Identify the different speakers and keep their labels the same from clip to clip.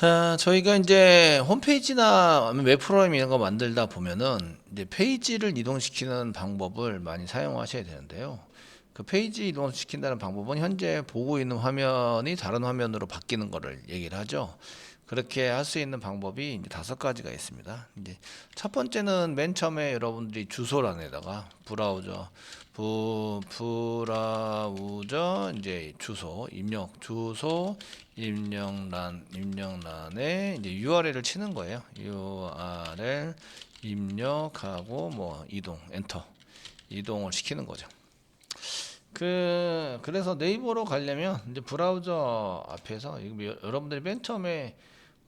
Speaker 1: 자, 저희가 이제 홈페이지나 웹 프로그램 이런 거 만들다 보면은 이제 페이지를 이동시키는 방법을 많이 사용하셔야 되는데요. 그 페이지 이동시킨다는 방법은 현재 보고 있는 화면이 다른 화면으로 바뀌는 거를 얘기를 하죠. 그렇게 할 수 있는 방법이 이제 5가지가 있습니다. 이제 첫 번째는 맨 처음에 여러분들이 주소란에다가 브라우저 이제 주소 입력란에 이제 URL을 치는 거예요. URL 입력하고 뭐 엔터 이동을 시키는 거죠. 그래서 네이버로 가려면 이제 브라우저 앞에서 여러분들이 맨 처음에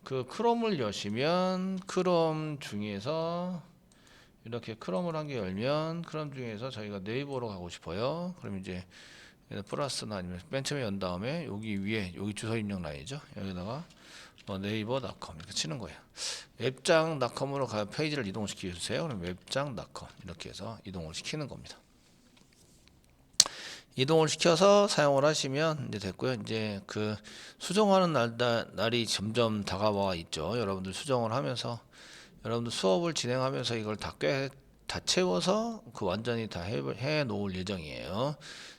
Speaker 1: 그 크롬을 여시면 크롬 중에서 이렇게 크롬을 한 개 열면 크롬 중에서 저희가 네이버로 가고 싶어요. 그럼 이제 플러스나 아니면 맨 처음에 연 다음에 여기 위에 여기 주소 입력 라인이죠. 여기다가 네이버.com 이렇게 치는 거예요. 웹장.com으로 가 페이지를 이동시켜 주세요. 그럼 웹장.com 이렇게 해서 이동을 시키는 겁니다. 이동을 시켜서 사용을 하시면 이제 됐고요. 이제 그 수정하는 날이 점점 다가와 있죠. 여러분들 수정을 하면서 여러분들 수업을 진행하면서 이걸 다 채워서 그 완전히 다 해 놓을 예정이에요.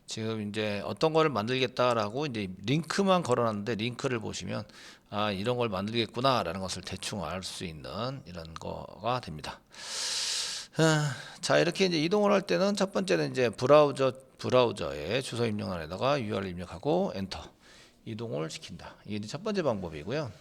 Speaker 1: 지금 이제 어떤 거를 만들겠다라고 이제 링크만 걸어놨는데 링크를 보시면 아, 이런 걸 만들겠구나라는 것을 대충 알 수 있는 이런 거가 됩니다. 자, 이렇게 이제 이동을 할 때는 첫 번째는 이제 브라우저에 주소 입력란에다가 URL 입력하고 엔터 이동을 시킨다. 이게 이제 첫 번째 방법이고요.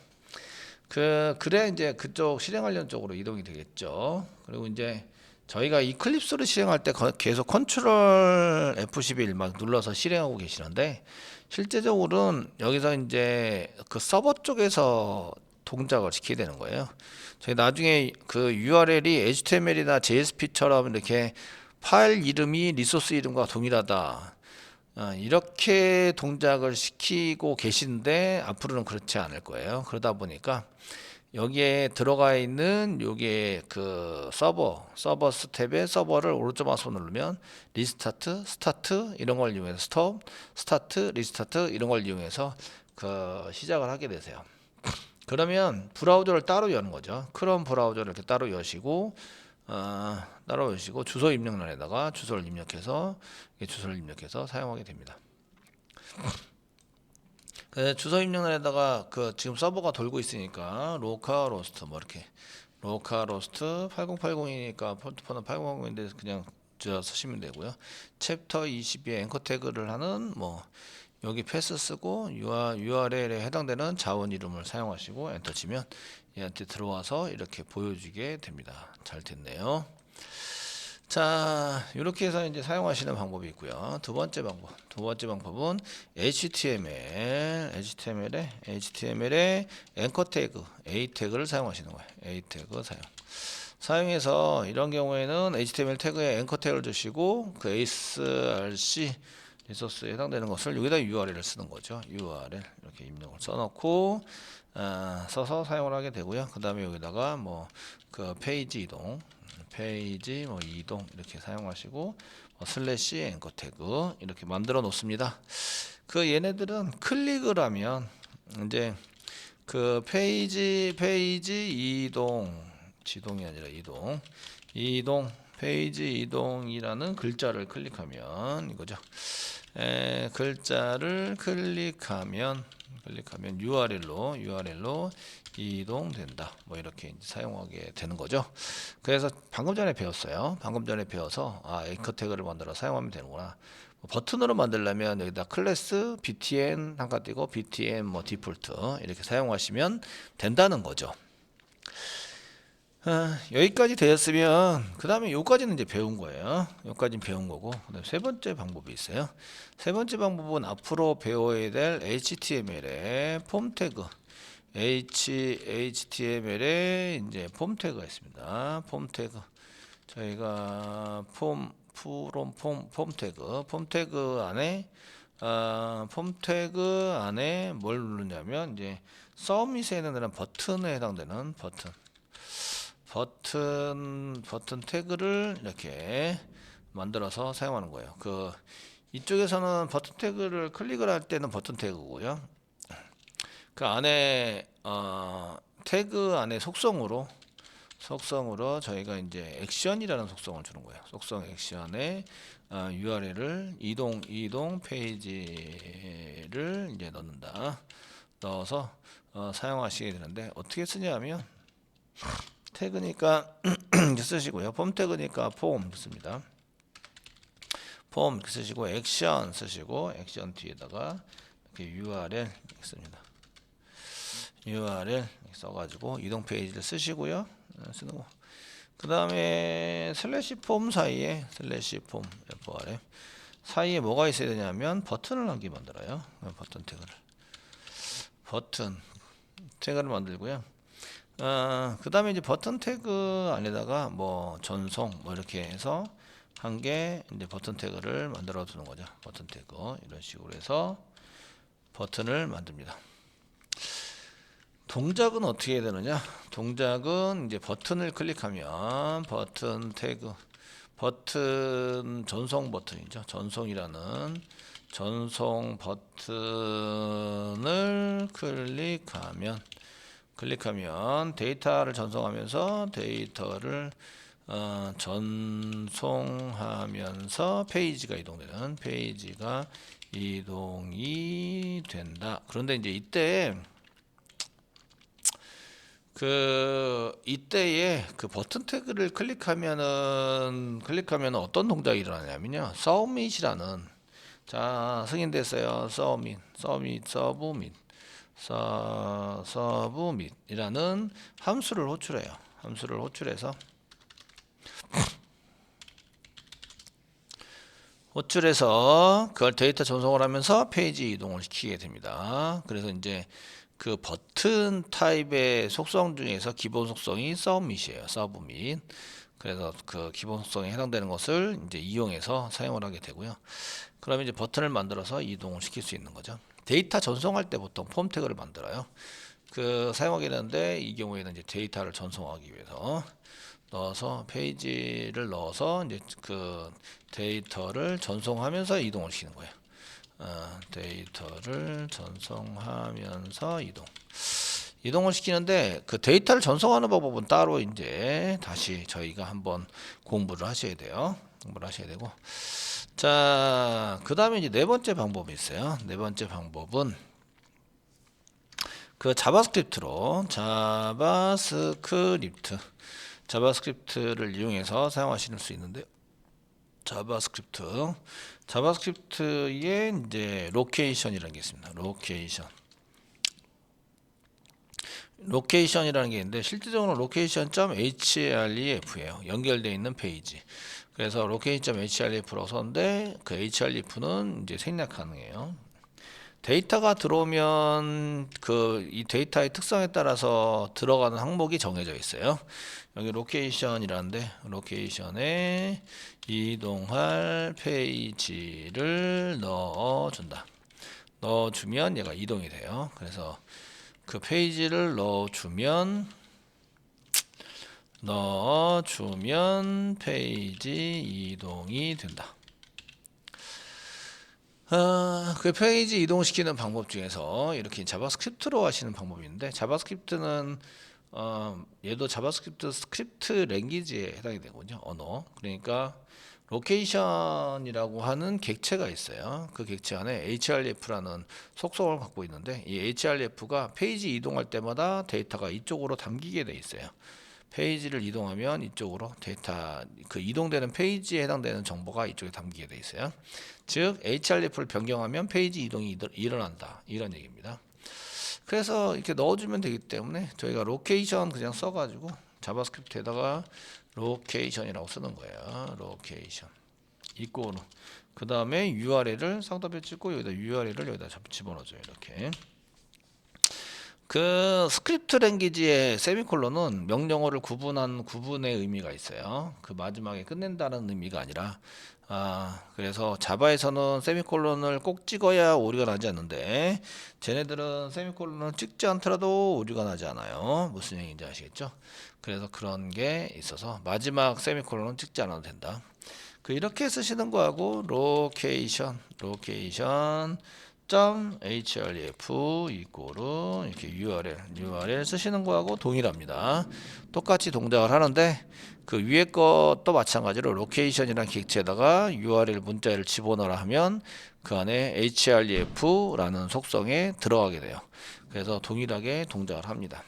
Speaker 1: 그래야 이제 그쪽 실행하려는 쪽으로 이동이 되겠죠. 그리고 이제 저희가 이클립스를 실행할 때 계속 컨트롤 F11 막 눌러서 실행하고 계시는데 실제적으로는 여기서 이제 그 서버 쪽에서 동작을 시켜야 되는 거예요. 저희 나중에 그 URL이 HTML이나 JSP처럼 이렇게 파일 이름이 리소스 이름과 동일하다. 이렇게 동작을 시키고 계신데 앞으로는 그렇지 않을 거예요. 그러다 보니까 여기에 들어가 있는 요게 그 서버 스텝에 서버를 오른쪽 마우스 누르면 리스타트, 스타트 이런 걸 이용해서 스톱, 스타트, 리스타트 이런 걸 이용해서 그 시작을 하게 되세요. 그러면 브라우저를 따로 여는 거죠. 크롬 브라우저를 이렇게 따로 여시고 주소 입력란에다가 주소를 입력해서 사용하게 됩니다. 주소 입력란에다가 그 지금 서버가 돌고 있으니까 로컬호스트 뭐 이렇게 로컬호스트 8080이니까 폴드폰은 8080인데 그냥 쓰시면 되고요. 챕터 22에 앵커 태그를 하는 뭐 여기 패스 쓰고 URL에 해당되는 자원 이름을 사용하시고 엔터 치면 얘한테 들어와서 이렇게 보여주게 됩니다. 잘 됐네요. 자, 이렇게 해서 이제 사용하시는 방법이 있고요. 두 번째 방법은 HTML에 앵커 태그, A 태그를 사용하시는 거예요. A 태그 사용해서 이런 경우에는 HTML 태그에 앵커 태그를 주시고 그 src 리소스에 해당되는 것을 여기다 URL을 쓰는 거죠. URL 이렇게 입력을 써놓고 써서 사용을 하게 되고요. 그 다음에 여기다가 뭐 그 페이지 이동 이렇게 사용하시고 슬래시 앵커 태그 이렇게 만들어 놓습니다. 그 얘네들은 클릭을 하면 이제 그 페이지 지동이 아니라 페이지 이동이라는 글자를 클릭하면 이거죠. 글자를 클릭하면 URL로 이동된다. 뭐 이렇게 이제 사용하게 되는 거죠. 그래서 방금 전에 배웠어요. 방금 전에 배워서 앵커 태그를 만들어 사용하면 되는구나. 버튼으로 만들려면 여기다 클래스 btn 한가 띄고 btn 뭐 디폴트 이렇게 사용하시면 된다는 거죠. 여기까지 되었으면 그 다음에 요까지는 이제 배운 거예요. 요까지는 배운 거고 그다음에 세 번째 방법이 있어요. 세 번째 방법은 앞으로 배워야 될 HTML의 폼 태그 HTML에 이제 폼 태그가 있습니다. 폼 태그 저희가 폼 태그 안에 뭘 누르냐면 이제 서밋에 해당되는 버튼에 해당되는 버튼 태그를 이렇게 만들어서 사용하는 거예요. 이쪽에서는 버튼 태그를 클릭을 할 때는 버튼 태그고요. 그 안에 태그 안에 속성으로 저희가 이제 액션이라는 속성을 주는 거예요. 속성 액션에 URL을 이동 페이지를 이제 넣어서 사용하시게 되는데, 어떻게 쓰냐면 태그니까 이렇게 쓰시고요. 폼 태그니까 폼 씁니다. 폼 이렇게 쓰시고 액션 쓰시고 액션 뒤에다가 이렇게 URL 이렇게 씁니다. URL 써가지고 이동 페이지를 쓰시고요. 쓰는 거. 그 다음에 슬래시 폼 사이에 슬래시 폼 FRM 사이에 뭐가 있어야 되냐면 버튼을 한 개 만들어요. 버튼 태그를 만들고요. 그 다음에 이제 버튼 태그 안에다가 뭐 전송 뭐 이렇게 해서 한 개 이제 버튼 태그를 만들어 두는 거죠. 버튼 태그 이런 식으로 해서 버튼을 만듭니다. 동작은 어떻게 해야 되느냐? 동작은 이제 버튼을 클릭하면 버튼 태그, 버튼 전송 버튼이죠. 전송이라는 전송 버튼을 클릭하면 데이터를 전송하면서 데이터를 전송하면서 페이지가 이동이 된다. 그런데 이제 이때에 그 버튼 태그를 클릭하면은 어떤 동작이 일어나냐면요. 서브밋이라는, 자, 승인됐어요. 서브밋이라는 함수를 호출해요. 함수를 호출해서 그걸 데이터 전송을 하면서 페이지 이동을 시키게 됩니다. 그래서 이제 그 버튼 타입의 속성 중에서 기본 속성이 서브밋이에요. 서브밋. 그래서 그 기본 속성에 해당되는 것을 이제 이용해서 사용을 하게 되고요. 그러면 이제 버튼을 만들어서 이동을 시킬 수 있는 거죠. 데이터 전송할 때 보통 폼 태그를 만들어요. 그 사용하게 되는데, 이 경우에는 이제 데이터를 전송하기 위해서 페이지를 넣어서 이제 그 데이터를 전송하면서 이동을 시키는 거예요. 데이터를 전송하면서 이동을 시키는데, 그 데이터를 전송하는 방법은 따로 이제 다시 저희가 한번 공부를 하셔야 되고, 자, 그 다음에 이제 네 번째 방법이 있어요. 네 번째 방법은 그 자바스크립트를 이용해서 사용하실 수 있는데, 자바스크립트에 이제 로케이션이라는 게 있습니다. 로케이션이라는 게 있는데, 실질적으로 location.href예요. 연결되어 있는 페이지. 그래서 location.href라고 썼는데, 그 href는 이제 생략 가능해요. 데이터가 들어오면 이 데이터의 특성에 따라서 들어가는 항목이 정해져 있어요. 여기 로케이션이라는데, 로케이션에 이동할 페이지를 넣어주면 얘가 이동이 돼요. 그래서 그 페이지를 넣어주면 페이지 이동이 된다. 그 페이지 이동시키는 방법 중에서 이렇게 자바스크립트로 하시는 방법이 있는데, 자바스크립트는 얘도 자바스크립트 스크립트 랭귀지에 해당이 되거든요. 언어. 그러니까 로케이션이라고 하는 객체가 있어요. 그 객체 안에 href라는 속성을 갖고 있는데, 이 href가 페이지 이동할 때마다 데이터가 이쪽으로 담기게 돼 있어요. 페이지를 이동하면 이쪽으로 데이터, 그 이동되는 페이지에 해당되는 정보가 이쪽에 담기게 돼 있어요. 즉 href를 변경하면 페이지 이동이 일어난다, 이런 얘기입니다. 그래서 이렇게 넣어주면 되기 때문에 저희가 로케이션 그냥 써가지고 자바스크립트에다가 로케이션이라고 쓰는 거예요. 로케이션 이꼬로, 그 다음에 URL을 상단표 찍고 여기다 URL을 여기다 집어넣어줘요. 이렇게. 그 스크립트 랭귀지의 세미콜론은 명령어를 구분의 의미가 있어요. 그 마지막에 끝낸다는 의미가 아니라, 그래서 자바에서는 세미콜론을 꼭 찍어야 오류가 나지 않는데, 쟤네들은 세미콜론을 찍지 않더라도 오류가 나지 않아요. 무슨 얘기인지 아시겠죠? 그래서 그런 게 있어서 마지막 세미콜론은 찍지 않아도 된다. 그 이렇게 쓰시는 거하고 로케이션 href 이꼬르 이렇게 URL 쓰시는 거하고 동일합니다. 똑같이 동작을 하는데 그 위에 것도 마찬가지로 로케이션이라는 객체에다가 URL 문자를 집어넣으라 하면 그 안에 href라는 속성에 들어가게 돼요. 그래서 동일하게 동작을 합니다.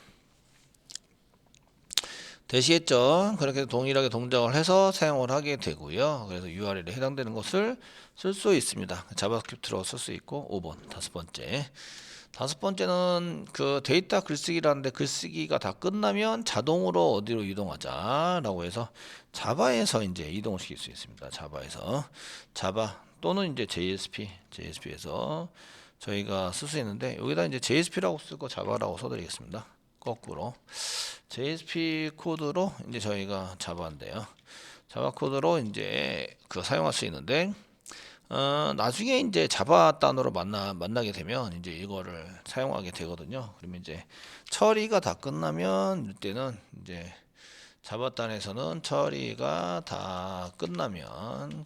Speaker 1: 되시겠죠? 그렇게 동일하게 동작을 해서 사용을 하게 되고요. 그래서 URL에 해당되는 것을 쓸 수 있습니다. 자바스크립트로 쓸 수 있고 5번 다섯 번째는 그 데이터 글쓰기라는데 글쓰기가 다 끝나면 자동으로 어디로 이동하자라고 해서 자바에서 이제 이동을 시킬 수 있습니다. 자바 또는 이제 JSP에서 저희가 쓸 수 있는데 여기다 이제 JSP라고 쓰고 자바라고 써드리겠습니다. 거꾸로 JSP 코드로 이제 저희가 자바인데요. 자바 코드로 이제 그 사용할 수 있는데 나중에 이제 자바 단어로 만나게 되면 이제 이거를 사용하게 되거든요. 그러면 이제 처리가 다 끝나면 이때는 이제 자바 단에서는 처리가 다 끝나면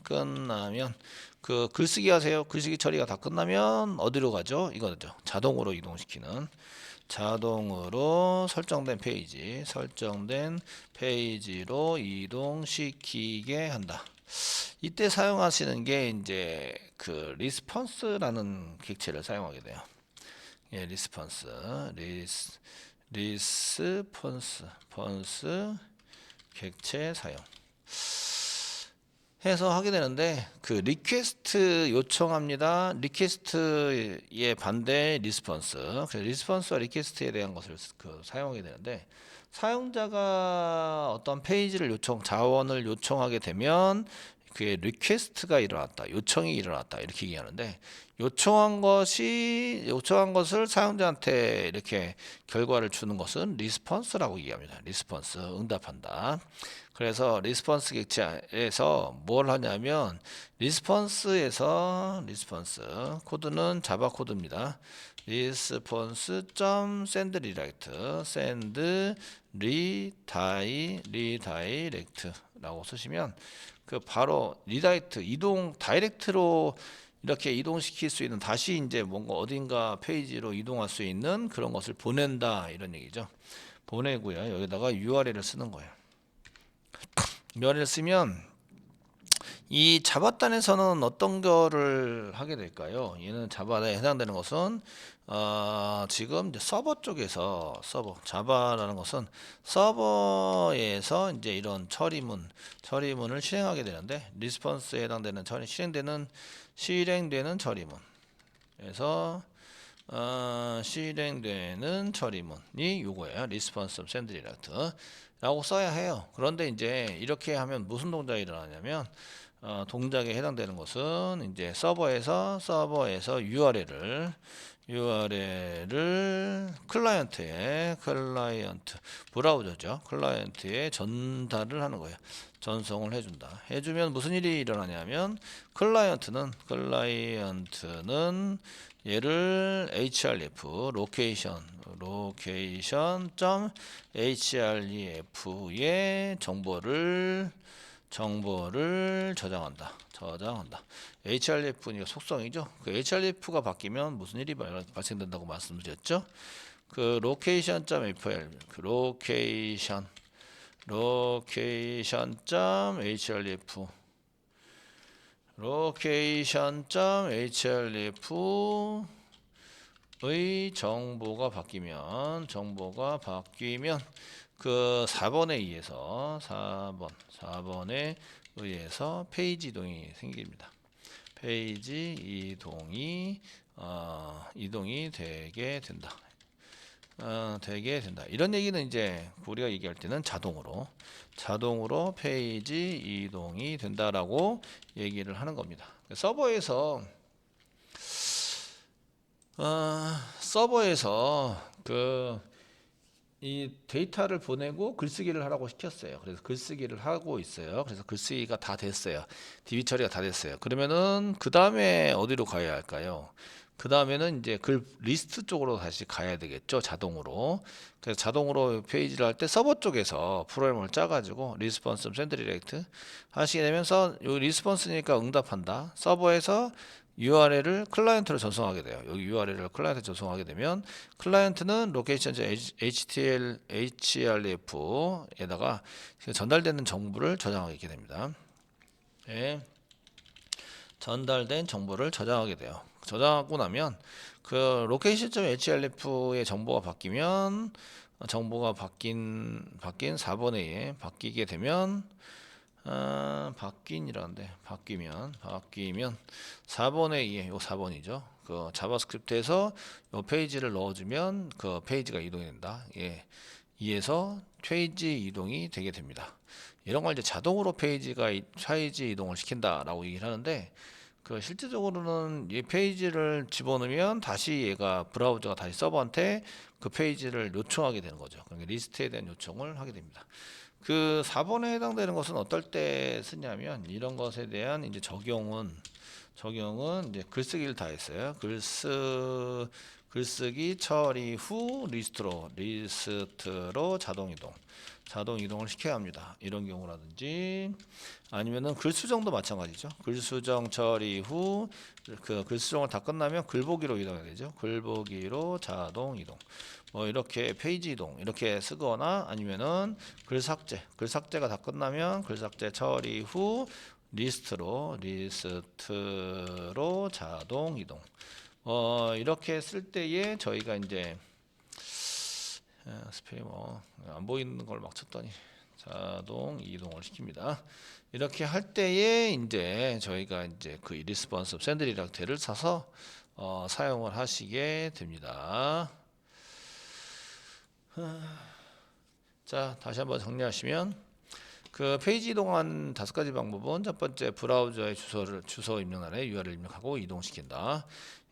Speaker 1: 그 글쓰기 하세요. 글쓰기 처리가 다 끝나면 어디로 가죠? 이거죠. 자동으로 이동시키는 자동으로 설정된 페이지로 이동시키게 한다. 이때 사용하시는 게 이제 그 리스폰스라는 객체를 사용하게 돼요. 예, 리스폰스 객체 사용 해서 하게 되는데 그 리퀘스트 요청합니다. 리퀘스트의 반대 리스폰스. 그래서 리스폰스와 리퀘스트에 대한 것을 사용하게 되는데 사용자가 어떤 페이지를 자원을 요청하게 되면 그게 리퀘스트가 일어났다, 요청이 일어났다 이렇게 얘기하는데 요청한 것을 사용자한테 이렇게 결과를 주는 것은 리스폰스라고 얘기합니다. 리스폰스 응답한다. 그래서 리스폰스 객체에서 뭘 하냐면 리스폰스 코드는 자바 코드입니다. response.send redirect라고 쓰시면 그 바로 다이렉트로 이렇게 이동시킬 수 있는 다시 이제 뭔가 어딘가 페이지로 이동할 수 있는 그런 것을 보낸다 이런 얘기죠. 보내고요. 여기다가 URL을 쓰는 거예요. URL 쓰면 이 자바단에서는 어떤 거를 하게 될까요? 얘는 자바에 해당되는 것은 지금 이제 서버 쪽에서 자바라는 것은 서버에서 이제 이런 처리문을 실행하게 되는데 리스폰스에 해당되는 실행되는 처리문에서 실행되는 처리문이 요거예요. 리스폰스 샌드 디렉트라고 써야 해요. 그런데 이제 이렇게 하면 무슨 동작이 일어나냐면 동작에 해당되는 것은 이제 서버에서 URL을 클라이언트에 전달을 하는 거예요. 전송을 해주면 무슨 일이 일어나냐면 클라이언트는 얘를 href location.href에 정보를 저장한다. href니까 속성이죠. 그 href가 바뀌면 무슨 일이 발생된다고 말씀드렸죠. 그 location.href location.href의 정보가 바뀌면 그 4번에 의해서 페이지 이동이 생깁니다. 페이지 이동이 되게 된다. 이런 얘기는 이제 우리가 얘기할 때는 자동으로 페이지 이동이 된다라고 얘기를 하는 겁니다. 서버에서 이 데이터를 보내고 글쓰기를 하라고 시켰어요. 그래서 글쓰기를 하고 있어요. 그래서 글쓰기가 다 됐어요. DB 처리가 다 됐어요. 그러면은 그 다음에 어디로 가야 할까요? 그 다음에는 이제 글 리스트 쪽으로 다시 가야 되겠죠. 자동으로. 그래서 자동으로 페이지를 할 때 서버 쪽에서 프로그램을 짜가지고 리스폰스 샌드 디렉트 하시게 되면서 요 리스폰스니까 응답한다. 서버에서 URL을 클라이언트로 전송하게 돼요. 여기 URL을 클라이언트로 전송하게 되면 클라이언트는 location.href에다가 전달되는 정보를 저장하게 됩니다. 예, 전달된 정보를 저장하게 돼요. 저장하고 나면 그 location.href의 정보가 바뀌면 정보가 바뀐 4번에 의해 바뀌게 되면 바뀌면 4번에 의해 요 4번이죠. 그 자바스크립트에서 요 페이지를 넣어주면 그 페이지가 이동이 된다. 예, 이에서 페이지 이동이 되게 됩니다. 이런 걸 이제 자동으로 페이지 이동을 시킨다라고 얘기를 하는데 그 실질적으로는 이 페이지를 집어넣으면 다시 얘가 브라우저가 다시 서버한테 그 페이지를 요청하게 되는 거죠. 그러니까 리스트에 대한 요청을 하게 됩니다. 그 4번에 해당되는 것은 어떨 때 쓰냐면 이런 것에 대한 이제 적용은 이제 글쓰기를 다 했어요. 글쓰기 처리 후 리스트로 자동 이동을 시켜야 합니다. 이런 경우라든지 아니면은 글수정도 마찬가지죠. 글수정 처리 후 그 글수정을 다 끝나면 글보기로 이동해야 되죠. 글보기로 자동 이동. 뭐 이렇게 페이지 이동 이렇게 쓰거나 아니면은 글삭제가 다 끝나면 글삭제 처리 후 리스트로 자동 이동. 이렇게 쓸 때에 저희가 이제 스펠링 안 보이는 걸 막 쳤더니 자동 이동을 시킵니다. 이렇게 할 때에 이제 저희가 이제 그 리스폰스 샌드 리락테를 사서 사용을 하시게 됩니다. 자, 다시 한번 정리하시면 그 페이지 이동한 5가지 방법은 첫 번째 브라우저의 주소 입력란에 URL 입력하고 이동시킨다.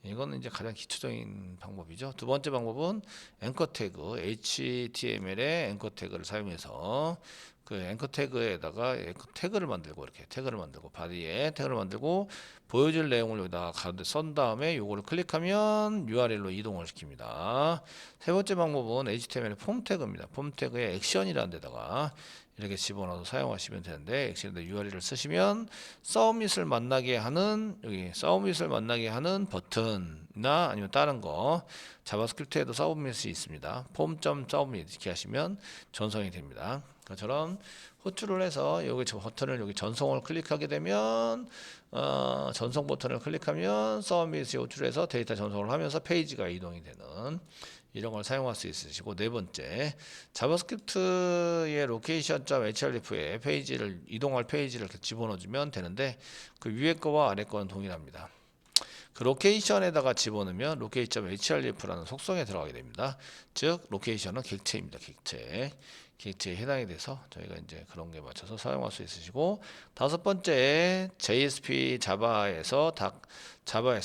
Speaker 1: 이거는 이제 가장 기초적인 방법이죠. 두 번째 방법은 앵커 태그, HTML의 앵커 태그를 사용해서 그 앵커 태그에다가 앵커 태그를 만들고 이렇게 태그를 만들고 바디에 태그를 만들고 보여줄 내용을 여기다가 가운데 썬 다음에 요거를 클릭하면 URL로 이동을 시킵니다. 세 번째 방법은 HTML 폼 태그입니다. 폼 태그에 액션이라는 데다가 이렇게 집어넣어서 사용하시면 되는데 액션에 URL을 쓰시면 서밋을 만나게 하는 여기 서밋을 만나게 하는 버튼이나 아니면 다른 거 자바스크립트에도 서밋이 있습니다. 폼.submit 이렇게 하시면 전송이 됩니다. 그처럼 호출을 해서 여기 저 버튼을 여기 전송을 클릭하게 되면 전송 버튼을 클릭하면 서밋이 호출해서 데이터 전송을 하면서 페이지가 이동이 되는 이런 걸 사용할 수 있으시고 네 번째 자바스크립트의 location.href에 페이지를 이동할 페이지를 이렇게 집어넣어주면 되는데 그 위에 거와 아래 거는 동일합니다. 그 로케이션에다가 집어넣으면 location.href라는 속성에 들어가게 됩니다. 즉 로케이션은 객체입니다. 객체에 해당이 돼서 저희가 이제 그런 게 맞춰서 사용할 수 있으시고 다섯 번째 JSP 자바에서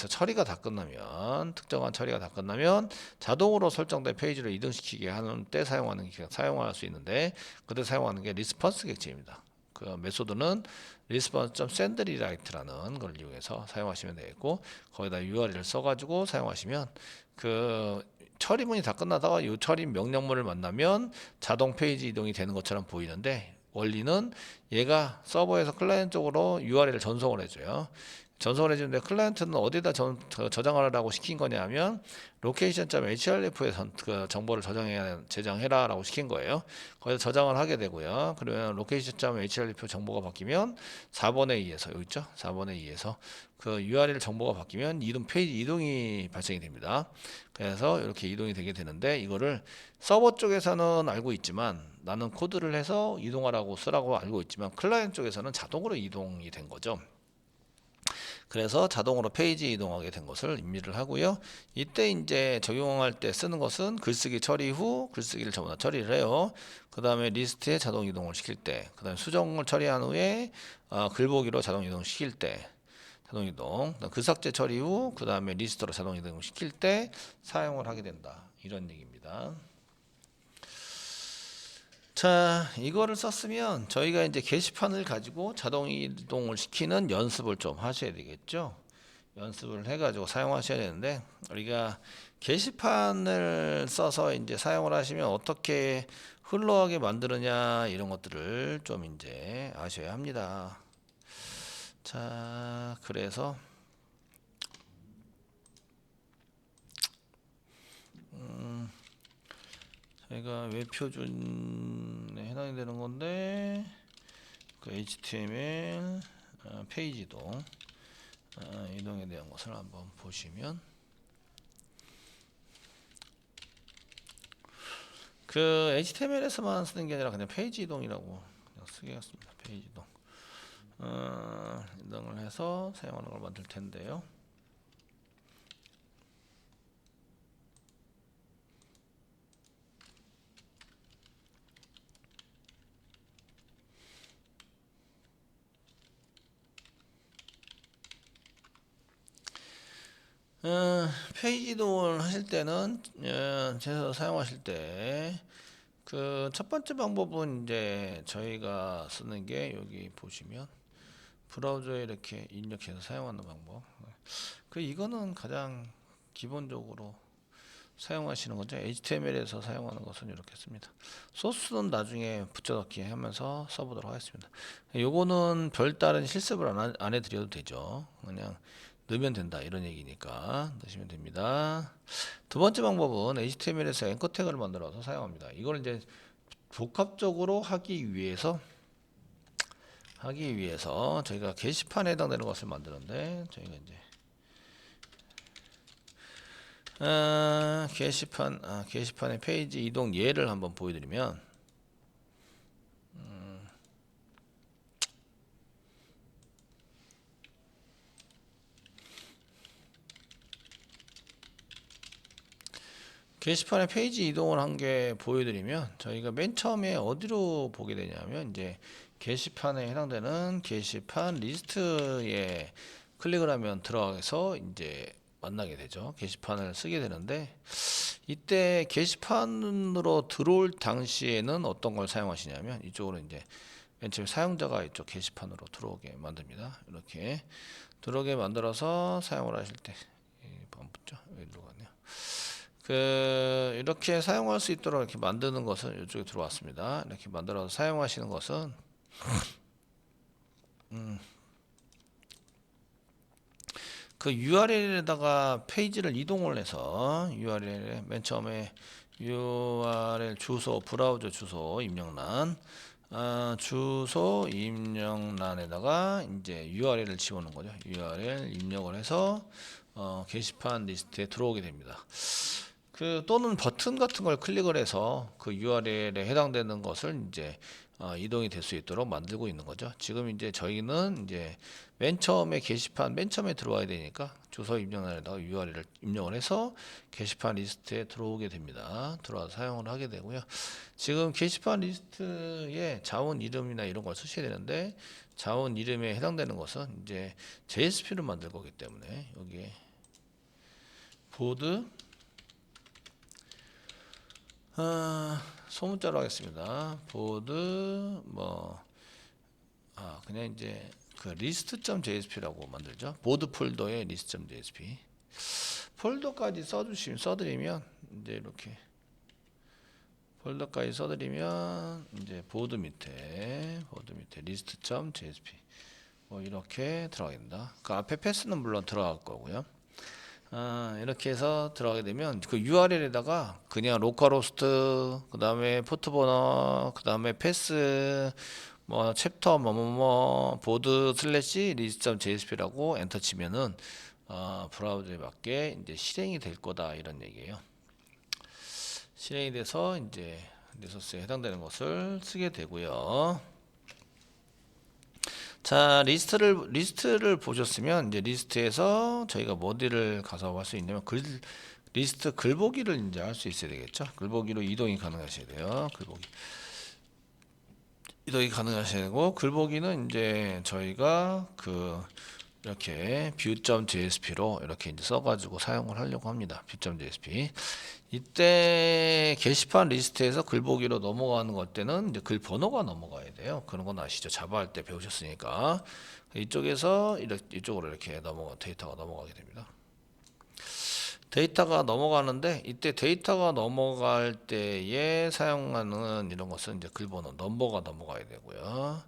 Speaker 1: 처리가 다 끝나면 특정한 처리가 다 끝나면 자동으로 설정된 페이지를 이동시키게 하는 때 사용할 수 있는데 그때 사용하는 게 리스폰스 객체입니다. 그 메소드는 response.sendRewrite라는 걸 이용해서 사용하시면 되겠고 거기다 URL을 써가지고 사용하시면 그 처리문이 다 끝나다가 이 처리 명령문을 만나면 자동 페이지 이동이 되는 것처럼 보이는데 원리는 얘가 서버에서 클라이언트 쪽으로 URL을 전송을 해줘요. 전송을 해주는데 클라이언트는 어디다 저장하라고 시킨 거냐면 location.href에 그 정보를 저장해라 라고 시킨 거예요. 거기서 저장을 하게 되고요. 그러면 location.href 정보가 바뀌면 4번에 의해서 여기 있죠. 4번에 의해서 그 URL 정보가 바뀌면 페이지 이동이 발생이 됩니다. 그래서 이렇게 이동이 되게 되는데 이거를 서버 쪽에서는 알고 있지만 나는 코드를 해서 이동하라고 쓰라고 알고 있지만 클라이언트 쪽에서는 자동으로 이동이 된 거죠. 그래서 자동으로 페이지 이동하게 된 것을 입력을 하고요. 이때 이제 적용할 때 쓰는 것은 글쓰기 처리 후 글쓰기를 전부 다 처리를 해요. 그 다음에 리스트에 자동 이동을 시킬 때, 그 다음에 수정을 처리한 후에 글보기로 자동 이동 시킬 때, 자동 이동, 글삭제 처리 후 그 다음에 리스트로 자동 이동 시킬 때 사용을 하게 된다. 이런 얘기입니다. 자, 이거를 썼으면 저희가 이제 게시판을 가지고 자동 이동을 시키는 연습을 좀 하셔야 되겠죠. 연습을 해가지고 사용하셔야 되는데 우리가 게시판을 써서 이제 사용을 하시면 어떻게 흘러가게 만드느냐 이런 것들을 좀 이제 아셔야 합니다. 자, 그래서 저희가 웹 표준에 해당이 되는 건데 그 HTML 페이지 이동 이동에 대한 것을 한번 보시면 그 HTML에서만 쓰는 게 아니라 그냥 페이지 이동이라고 그냥 쓰겠습니다. 페이지 이동 이동을 해서 사용하는 걸 만들 텐데요. 페이지 이동을 하실 때는 제가 사용하실 때 그 첫 번째 방법은 이제 저희가 쓰는 게 여기 보시면 브라우저에 이렇게 입력해서 사용하는 방법. 그 이거는 가장 기본적으로 사용하시는 거죠. HTML에서 사용하는 것은 이렇게 씁니다. 소스는 나중에 붙여넣기 하면서 써보도록 하겠습니다. 요거는 별다른 실습을 안 해드려도 되죠. 그냥 넣으면 된다 이런 얘기니까 넣으시면 됩니다. 두 번째 방법은 HTML에서 앵커 태그를 만들어서 사용합니다. 이걸 이제 복합적으로 하기 위해서 저희가 게시판에 해당되는 것을 만드는데 저희가 이제 게시판의 페이지 이동 예를 한번 보여드리면 게시판에 페이지 이동을 한 게 보여드리면 저희가 맨 처음에 어디로 보게 되냐면 이제 게시판에 해당되는 게시판 리스트에 클릭을 하면 들어가서 이제 만나게 되죠. 게시판을 쓰게 되는데 이때 게시판으로 들어올 당시에는 어떤 걸 사용하시냐면 이쪽으로 이제 맨 처음에 사용자가 이쪽 게시판으로 들어오게 만듭니다. 이렇게 들어오게 만들어서 사용을 하실 때 안 붙죠? 여기로 가네요. 이렇게 사용할 수 있도록 이렇게 만드는 것은 이쪽에 들어왔습니다. 이렇게 만들어서 사용하시는 것은 그 URL에다가 페이지를 이동을 해서 URL에 맨 처음에 URL 주소 브라우저 주소 입력란 주소 입력란에다가 이제 URL을 집어넣는 거죠. URL 입력을 해서 게시판 리스트에 들어오게 됩니다. 또는 버튼 같은 걸 클릭을 해서 그 URL에 해당되는 것을 이제 이동이 될 수 있도록 만들고 있는 거죠. 지금 이제 저희는 이제 맨 처음에 게시판 맨 처음에 들어와야 되니까 주소 입력란에다가 URL을 입력을 해서 게시판 리스트에 들어오게 됩니다. 들어와서 사용을 하게 되고요. 지금 게시판 리스트에 자원 이름이나 이런 걸 쓰셔야 되는데 자원 이름에 해당되는 것은 이제 JSP를 만들 거기 때문에 여기에 보드 소문자로 하겠습니다. 보드 그냥 이제 그 list.jsp라고 만들죠. 보드 폴더에 list.jsp 폴더까지 써드리면 이제 이렇게 폴더까지 써드리면 이제 보드 밑에 list.jsp 이렇게 들어가겠습니다. 그 앞에 패스는 물론 들어갈 거고요. 이렇게 해서 들어가게 되면 그 URL에다가 그냥 로컬호스트 그 다음에 포트버너 그 다음에 패스 챕터 보드 슬래시 list.jsp라고 엔터 치면은 브라우저에 맞게 이제 실행이 될 거다 이런 얘기예요. 실행이 돼서 이제 리소스에 해당되는 것을 쓰게 되고요. 자, 리스트를 보셨으면 이제 리스트에서 저희가 어디를 가서 할 수 있냐면 리스트 글보기를 이제 할 수 있어야 되겠죠. 글보기로 이동이 가능하셔야 돼요. 이동이 가능하셔야 되고 글보기는 이제 저희가 이렇게 view.jsp로 이렇게 이제 써가지고 사용을 하려고 합니다. view.jsp. 이때 게시판 리스트에서 글보기로 넘어가는 것 때는 이제 글 번호가 넘어가야 돼요. 그런 건 아시죠? 자바 할 때 배우셨으니까 이쪽에서 이쪽으로 이렇게 데이터가 넘어가게 됩니다. 데이터가 넘어가는데 이때 데이터가 넘어갈 때에 사용하는 이런 것은 이제 글번호 넘버가 넘어가야 되고요.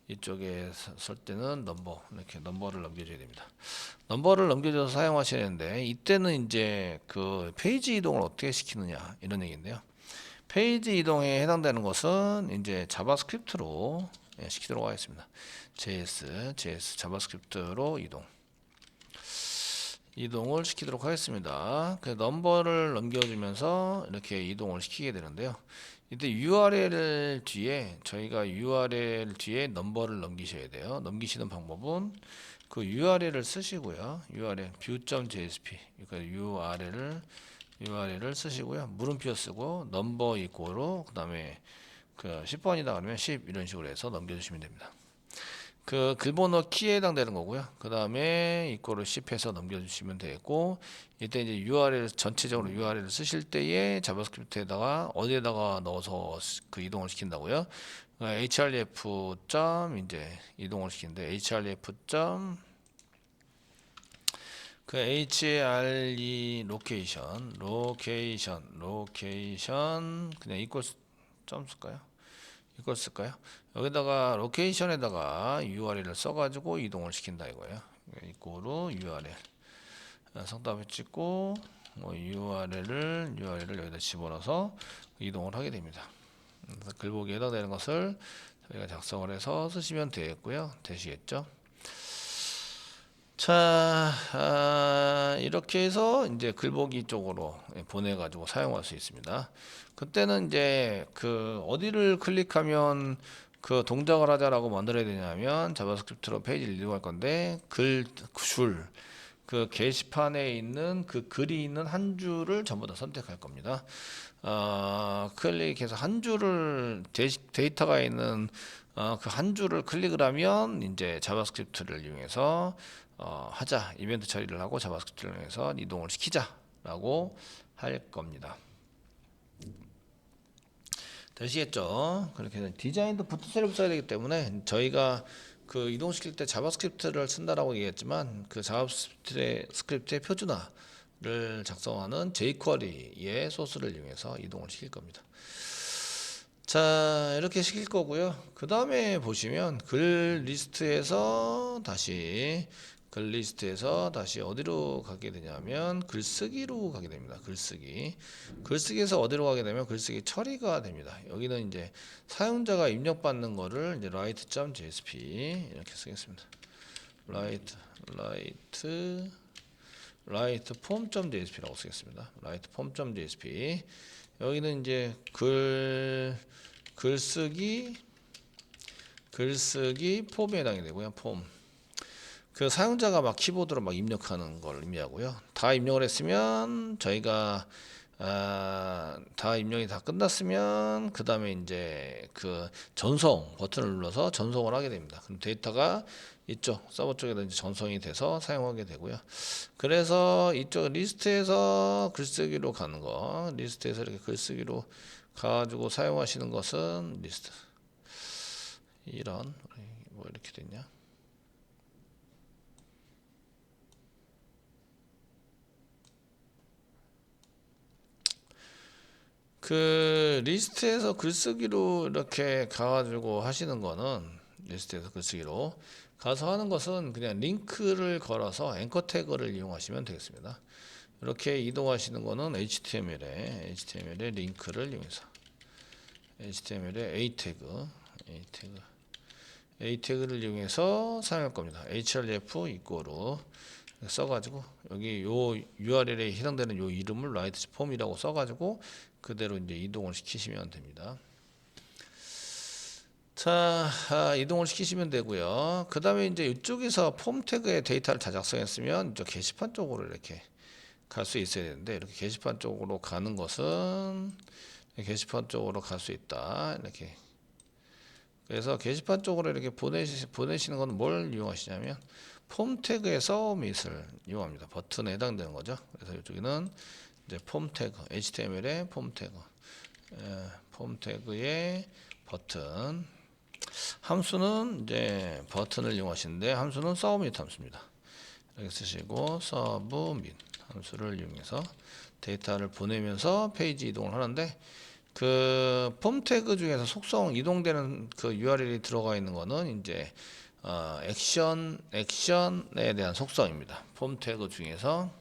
Speaker 1: 이쪽에 쓸 때는 이렇게 넘버를 넘겨줘야 됩니다. 넘버를 넘겨줘서 사용하셔야 되는데 이때는 이제 그 페이지 이동을 어떻게 시키느냐 이런 얘기인데요. 페이지 이동에 해당되는 것은 이제 자바스크립트로 시키도록 하겠습니다. JS 자바스크립트로 이동을 시키도록 하겠습니다. 그 넘버를 넘겨주면서 이렇게 이동을 시키게 되는데요. 이때 URL 뒤에 저희가 URL 뒤에 넘버를 넘기셔야 돼요. 넘기시는 방법은 그 URL을 쓰시고요. URL view.jsp 그러니까 URL을 쓰시고요. 물음표 쓰고 넘버 이꼬로 그다음에 그 10번이다 그러면 10 이런 식으로 해서 넘겨주시면 됩니다. 그 글번호 키에 해당되는 거고요. 그 다음에 이꼬를 10 해서 넘겨주시면 되고, 이때 이제 URL 전체적으로 URL을 쓰실 때에 자바스크립트에다가 어디에다가 넣어서 그 이동을 시킨다고요. href 점 이제 이동을 시키는데 href 점 그 HRE 로케이션 그냥 이퀄 점 쓸까요? 이걸 쓸까요? 여기다가 로케이션에다가 URL을 써가지고 이동을 시킨다 이거예요. 이거로 URL 성답을 찍고 뭐 URL을 여기다 집어넣어서 이동을 하게 됩니다. 그래서 글보기에 해당되는 것을 저희가 작성을 해서 쓰시면 되겠고요. 되시겠죠? 자, 이렇게 해서 이제 글보기 쪽으로 보내가지고 사용할 수 있습니다. 그때는 이제 그 어디를 클릭하면 그 동작을 하자라고 만들어야 되냐면 자바스크립트로 페이지를 이동할 건데 그 게시판에 있는 그 글이 있는 한 줄을 전부 다 선택할 겁니다. 클릭해서 한 줄을 데이터가 있는 그 한 줄을 클릭을 하면 이제 자바스크립트를 이용해서 하자 이벤트 처리를 하고 자바스크립트를 이용해서 이동을 시키자라고 할 겁니다. 되시겠죠? 그렇게 해서 디자인도 부트스트랩 써야 되기 때문에 저희가 그 이동시킬 때 자바스크립트를 쓴다라고 얘기했지만 그 자바스크립트의 표준화를 작성하는 jQuery의 소스를 이용해서 이동을 시킬 겁니다. 자, 이렇게 시킬 거고요. 그 다음에 보시면 글 리스트에서 다시 어디로 가게 되냐면 글쓰기로 가게 됩니다. 글쓰기에서 어디로 가게 되면 글쓰기 처리가 됩니다. 여기는 이제 사용자가 입력받는 거를 이제 write.jsp 이렇게 쓰겠습니다. write form.jsp라고 쓰겠습니다. write form.jsp 여기는 이제 글쓰기 폼에 해당이 되고요. 폼. 그 사용자가 막 키보드로 막 입력하는 걸 의미하고요. 다 입력을 했으면 저희가 다 입력이 다 끝났으면 그 다음에 이제 그 전송 버튼을 눌러서 전송을 하게 됩니다. 그럼 데이터가 이쪽 서버 쪽에다 이제 전송이 돼서 사용하게 되고요. 그래서 이쪽 리스트에서 글쓰기로 가는 거, 리스트에서 이렇게 글쓰기로 가지고 사용하시는 것은 리스트 이런 뭐 이렇게 됐냐? 그 리스트에서 글쓰기로 이렇게 가가지고 하시는 거는 리스트에서 글쓰기로 가서 하는 것은 그냥 링크를 걸어서 앵커 태그를 이용하시면 되겠습니다. 이렇게 이동하시는 거는 HTML에 링크를 이용해서 HTML에 A 태그를 이용해서 사용할 겁니다. href 이꼬로 써가지고 여기 요 URL에 해당되는 요 이름을 write form이라고 써가지고 그대로 이제 이동을 시키시면 됩니다. 자, 이동을 시키시면 되고요. 그 다음에 이제 이쪽에서 폼 태그에 데이터를 다 작성했으면 이쪽 게시판 쪽으로 이렇게 갈 수 있어야 되는데 이렇게 게시판 쪽으로 가는 것은 게시판 쪽으로 갈 수 있다. 이렇게. 그래서 게시판 쪽으로 이렇게 보내시는 건 뭘 이용하시냐면 폼 태그의 서밋을 이용합니다. 버튼에 해당되는 거죠. 그래서 이쪽에는 이제 폼 태그, HTML의 폼 태그의 버튼. 함수는 이제 버튼을 이용하시는데 함수는 서브밋 함수입니다. 이렇게 쓰시고 서브밋 함수를 이용해서 데이터를 보내면서 페이지 이동을 하는데 그 폼 태그 중에서 속성 이동되는 그 URL이 들어가 있는 거는 이제 액션에 대한 속성입니다. 폼 태그 중에서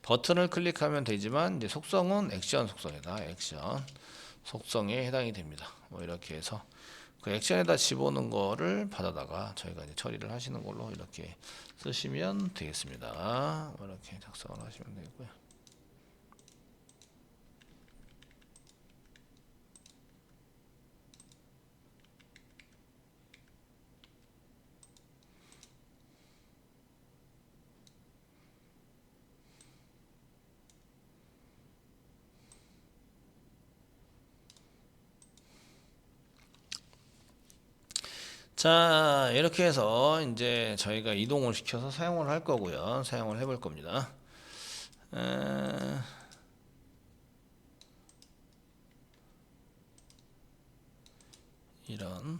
Speaker 1: 버튼을 클릭하면 되지만 이제 속성은 액션 속성이다. 액션 속성에 해당이 됩니다. 뭐 이렇게 해서 그 액션에다 집어넣은 거를 받아다가 저희가 이제 처리를 하시는 걸로 이렇게 쓰시면 되겠습니다. 뭐 이렇게 작성을 하시면 되고요. 자, 이렇게 해서 이제 저희가 이동을 시켜서 사용을 할 거고요. 사용을 해볼 겁니다. 이런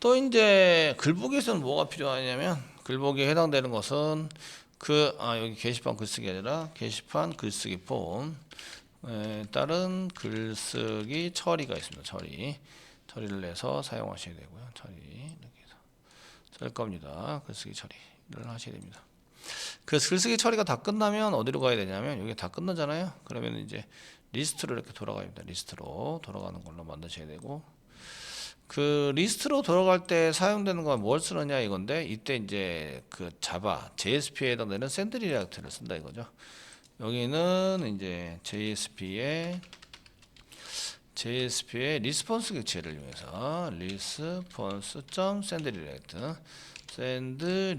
Speaker 1: 또 이제 글보기에서는 뭐가 필요하냐면 글보기에 해당되는 것은 여기 게시판 글쓰기 아니라 게시판 글쓰기 폼에 따른 글쓰기 처리가 있습니다. 처리를 해서 사용하셔야 되고요. 처리 이렇게 해서 쓸 겁니다. 글쓰기 처리를 하셔야 됩니다. 그 글쓰기 처리가 다 끝나면 어디로 가야 되냐면 여기 다 끝나잖아요. 그러면 이제 리스트로 이렇게 돌아가야 됩니다. 리스트로 돌아가는 걸로 만드셔야 되고, 그 리스트로 돌아갈 때 사용되는 건 뭘 쓰느냐 이건데, 이때 이제 그 자바 JSP에 해당되는 샌드 리액트를 쓴다 이거죠. 여기는 이제 JSP의 리스폰스 객체를 이용해서 response.send redirect send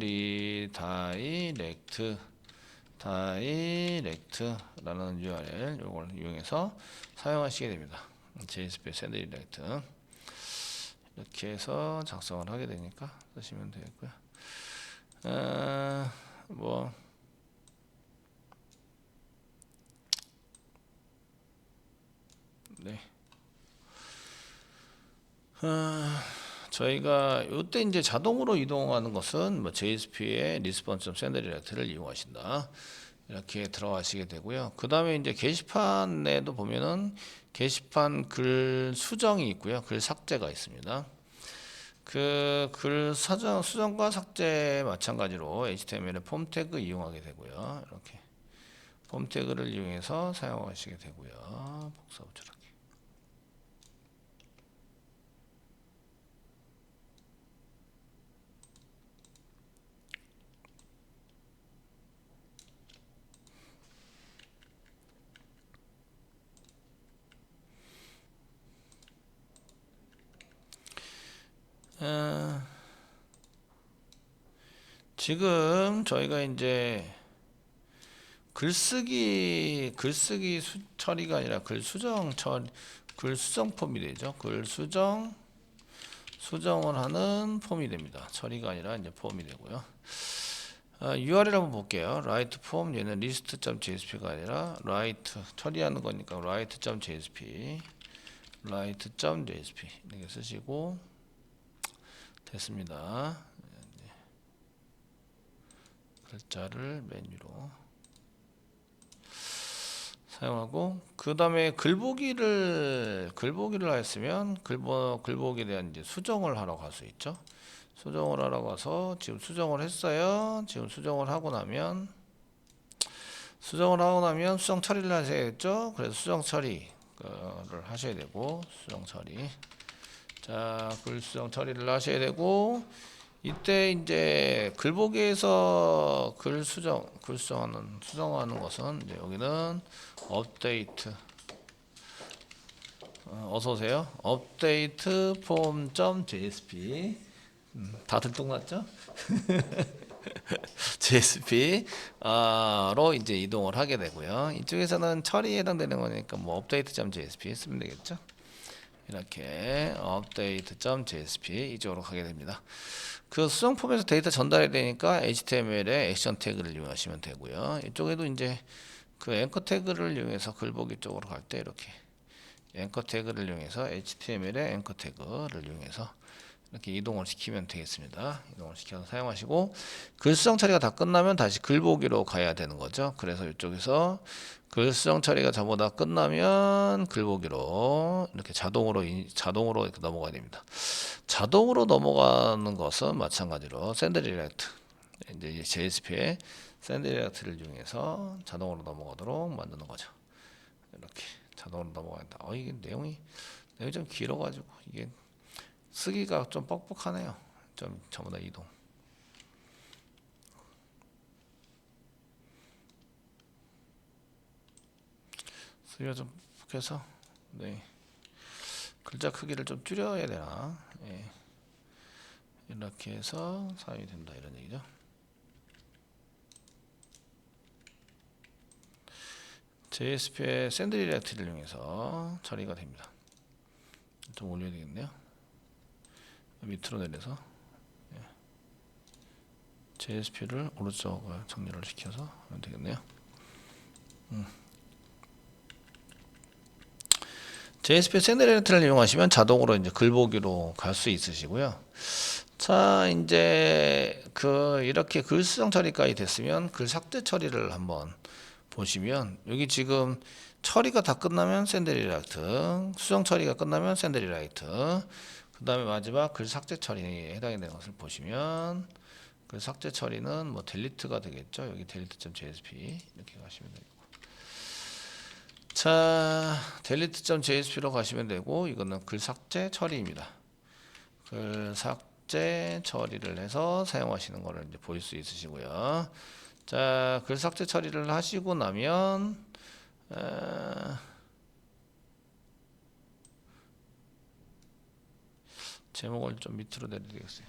Speaker 1: direct라는 URL 요걸 이용해서 사용하시게 됩니다. JSP send redirect 이렇게 해서 작성을 하게 되니까 쓰시면 되겠고요. 네. 저희가 이때 이제 자동으로 이동하는 것은 뭐 JSP의 response send direct를 이용하신다. 이렇게 들어가시게 되고요. 그 다음에 이제 게시판에도 보면은 게시판 글 수정이 있고요. 글 삭제가 있습니다. 그 글 수정과 삭제 마찬가지로 HTML의 폼 태그 이용하게 되고요. 이렇게 폼 태그를 이용해서 사용하시게 되고요. 복사부처럼. 지금 저희가 이제 글쓰기 처리가 아니라 글 수정 폼이 되죠. 수정을 하는 폼이 됩니다. 처리가 아니라 이제 폼이 되고요. URL 한번 볼게요. write form 얘는 list.jsp가 아니라 write 처리하는 거니까 write.jsp 이렇게 쓰시고 됐습니다. 글자를 메뉴로 사용하고, 그 다음에 글보기를 하였으면 글보기에 대한 이제 수정을 하러 갈 수 있죠. 수정을 하러 가서 지금 수정을 했어요. 지금 수정을 하고 나면 수정 처리를 하셔야겠죠. 그래서 수정 처리를 하셔야 되고, 글 수정 처리를 하셔야 되고, 이때 이제 글보기에서 수정하는 것은 이제 여기는 업데이트 어서 오세요. 업데이트 폼.jsp 다 들통났죠? JSP로 이제 이동을 하게 되고요. 이쪽에서는 처리에 해당되는 거니까 뭐 업데이트.jsp 쓰면 되겠죠? 이렇게 update.jsp 이쪽으로 가게 됩니다. 그 수정 폼에서 데이터 전달이 되니까 HTML의 액션 태그를 이용하시면 되고요. 이쪽에도 이제 그 앵커 태그를 이용해서 글보기 쪽으로 갈 때 이렇게 앵커 태그를 이용해서 HTML의 앵커 태그를 이용해서 이렇게 이동을 시키면 되겠습니다. 이동을 시켜서 사용하시고 글 수정 처리가 다 끝나면 다시 글 보기로 가야 되는 거죠. 그래서 이쪽에서 글 수정 처리가 전부 다 끝나면 글 보기로 이렇게 자동으로 이렇게 넘어가야 됩니다. 자동으로 넘어가는 것은 마찬가지로 샌드리렉트 이제 JSP의 샌드리렉트를 이용해서 자동으로 넘어가도록 만드는 거죠. 이렇게 자동으로 넘어간다. 이게 내용이 좀 길어가지고 이게 쓰기가 좀 뻑뻑하네요. 좀 전부 다 이동. 쓰기가 좀 뻑뻑해서 네. 글자 크기를 좀 줄여야 되나? 예. 이렇게 해서 사용이 된다 이런 얘기죠. JSP의 샌드리렉트를 이용해서 처리가 됩니다. 좀 올려야 되겠네요. 밑으로 내려서 JSP를 오른쪽으로 정렬을 시켜서 하면 되겠네요. JSP 샌드리렉트를 이용하시면 자동으로 이제 글보기로 갈 수 있으시고요. 자, 이제 이렇게 글 수정 처리까지 됐으면 글 삭제 처리를 한번 보시면 여기 지금 처리가 다 끝나면 샌드리렉트, 수정 처리가 끝나면 샌드리렉트, 그 다음에 마지막 글 삭제 처리에 해당이 되는 것을 보시면 글 삭제 처리는 뭐 델리트가 되겠죠. 여기 delete.jsp 이렇게 가시면 되고, 자 delete.jsp로 가시면 되고, 이거는 글 삭제 처리입니다. 글 삭제 처리를 해서 사용하시는 것을 이제 보일 수 있으시고요. 자, 글 삭제 처리를 하시고 나면 제목을 좀 밑으로 내려드리겠어요.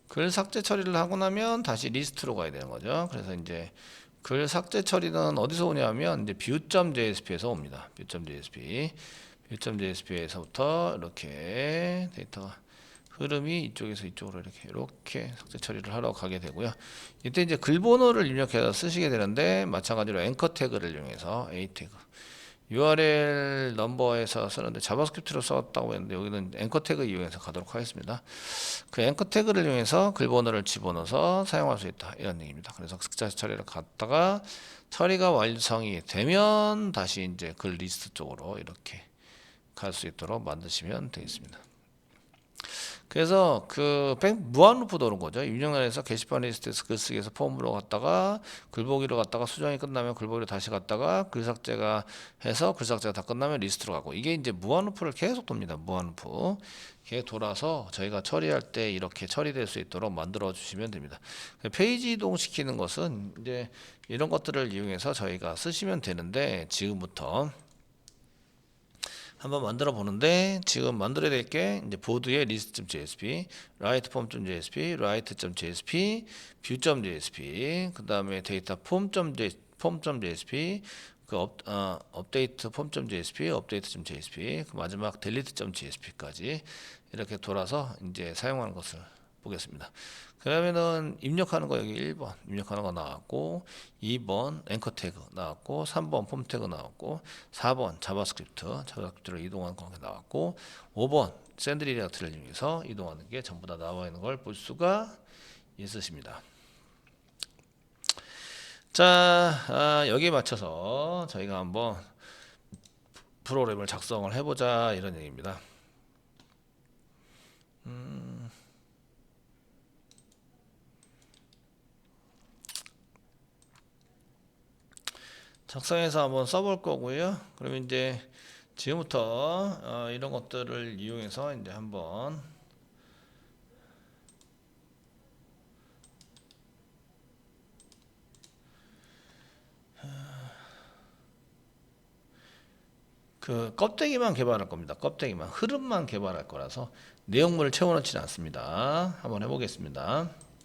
Speaker 1: 글 삭제 처리를 하고 나면 다시 리스트로 가야 되는 거죠. 그래서 이제 글 삭제 처리는 어디서 오냐면 이제 view.jsp에서 옵니다. view.jsp에서부터 이렇게 데이터가 흐름이 이쪽에서 이쪽으로 이렇게 삭제 처리를 하러 가게 되고요. 이때 이제 글 번호를 입력해서 쓰시게 되는데, 마찬가지로 앵커 태그를 이용해서 A 태그, URL 넘버에서 쓰는데 자바스크립트로 썼다고 했는데 여기는 앵커 태그 이용해서 가도록 하겠습니다. 그 앵커 태그를 이용해서 글 번호를 집어넣어서 사용할 수 있다 이런 얘기입니다. 그래서 삭제 처리를 갔다가 처리가 완성이 되면 다시 이제 글 리스트 쪽으로 이렇게 갈 수 있도록 만드시면 되겠습니다. 그래서 무한 루프 도는 거죠. 입력란에서 게시판 리스트에서 글쓰기에서 폼으로 갔다가 글보기로 갔다가 수정이 끝나면 글보기로 다시 갔다가 글 삭제가 해서 글 삭제가 다 끝나면 리스트로 가고, 이게 이제 무한 루프를 계속 돕니다. 무한 루프. 이렇게 돌아서 저희가 처리할 때 이렇게 처리될 수 있도록 만들어 주시면 됩니다. 페이지 이동시키는 것은 이제 이런 것들을 이용해서 저희가 쓰시면 되는데, 지금부터 한번 만들어 보는데, 지금 만들어야 될 게 이제 보드에 list.jsp, writeform.jsp, write.jsp, view.jsp, 그 다음에 데이터 form.jsp, 업데이트 form.jsp, update.jsp, 그 마지막 delete.jsp까지 이렇게 돌아서 이제 사용하는 것을 보겠습니다. 그러면은 입력하는 거 여기 1번 입력하는 거 나왔고, 2번 앵커 태그 나왔고, 3번 폼 태그 나왔고, 4번 자바스크립트로 이동하는 거 나왔고, 5번 샌드리렉트를 이용해서 이동하는 게 전부 다 나와 있는 걸 볼 수가 있으십니다. 자, 여기에 맞춰서 저희가 한번 프로그램을 작성을 해보자 이런 얘기입니다. 작성해서 한번 써볼 거고요. 그러면 이제 지금부터 이런 것들을 이용해서 이제 한번 껍데기만 개발할 겁니다. 껍데기만, 흐름만 개발할 거라서 내용물을 채워넣지는 않습니다. 한번 해보겠습니다.